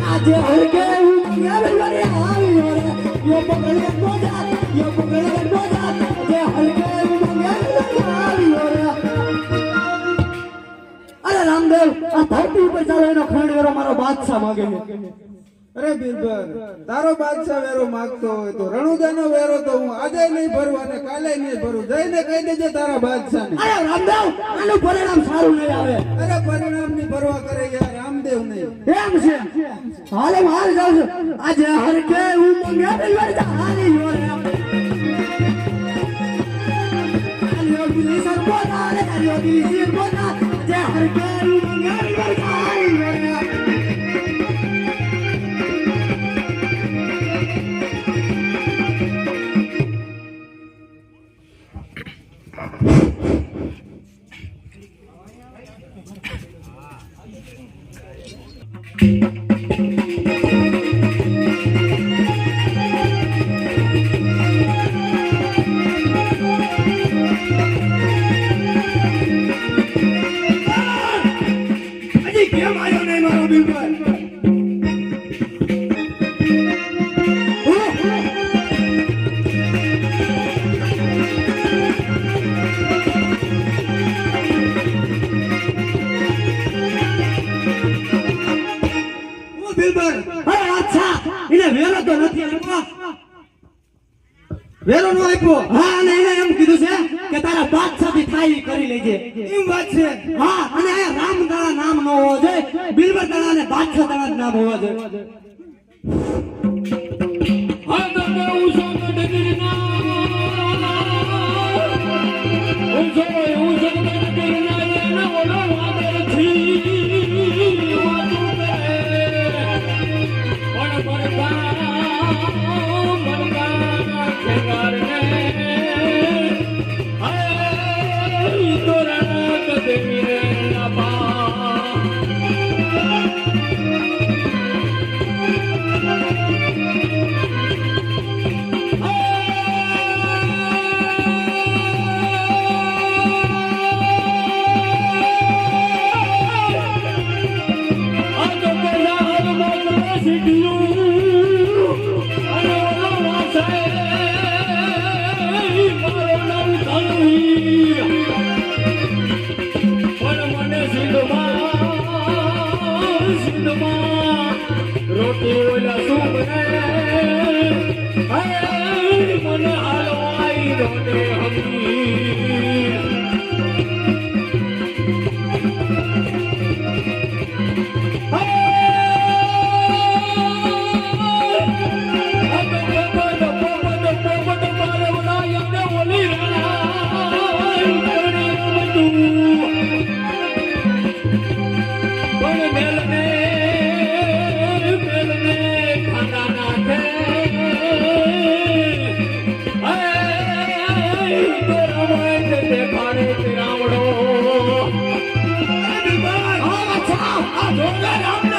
આજે હરકે ઉમંગારી આવી રે યો પકડે બોજા યો પકડે બોજા જે હરકે ઉમંગારી આવી રે અરે રામદેવ આ ધરતી ઉપર ચાલે એનો ખંડ વેરો મારો બાદશાહ માંગે છે અરે બીરબલ તારો બાદશાહ વેરો માંગતો હોય તો રણુદાનો વેરો તો હું આજે નહીં ભરું અને કાલે નહીં ભરું જઈને કહી દેજે તારા બાદશાહને અરે રામદેવ આનું પરિણામ સારું નહીં આવે અરે પરિણામની પરવા કરે યાર રામદેવ નહીં એમ છે હાલે હાલ જાવ છું આજે હરકે ઉમંગારી વરજા હાલી રે યોગી સરપોના રે યોગી સરપોના જે હરકે ઉમંગારી વરજા હાલી રે કેમ આયો નહીં મારો બિલકુલ વેરો નો આપ્યો હા અને એને એમ કીધું છે કે તારા બાદશાહી થાય કરી લેજે એમ વાત છે હા અને આ રામદાણા નામ નો હોવો જોઈએ બિલબર દાણા ને બાદશાહ દાણા નામ હોવા જોઈએ હા તો ઉસો કડગીના ઉસો કડગીના એનો ઓલો વાદર થી વાતો કરે ઓણ પરગા રામ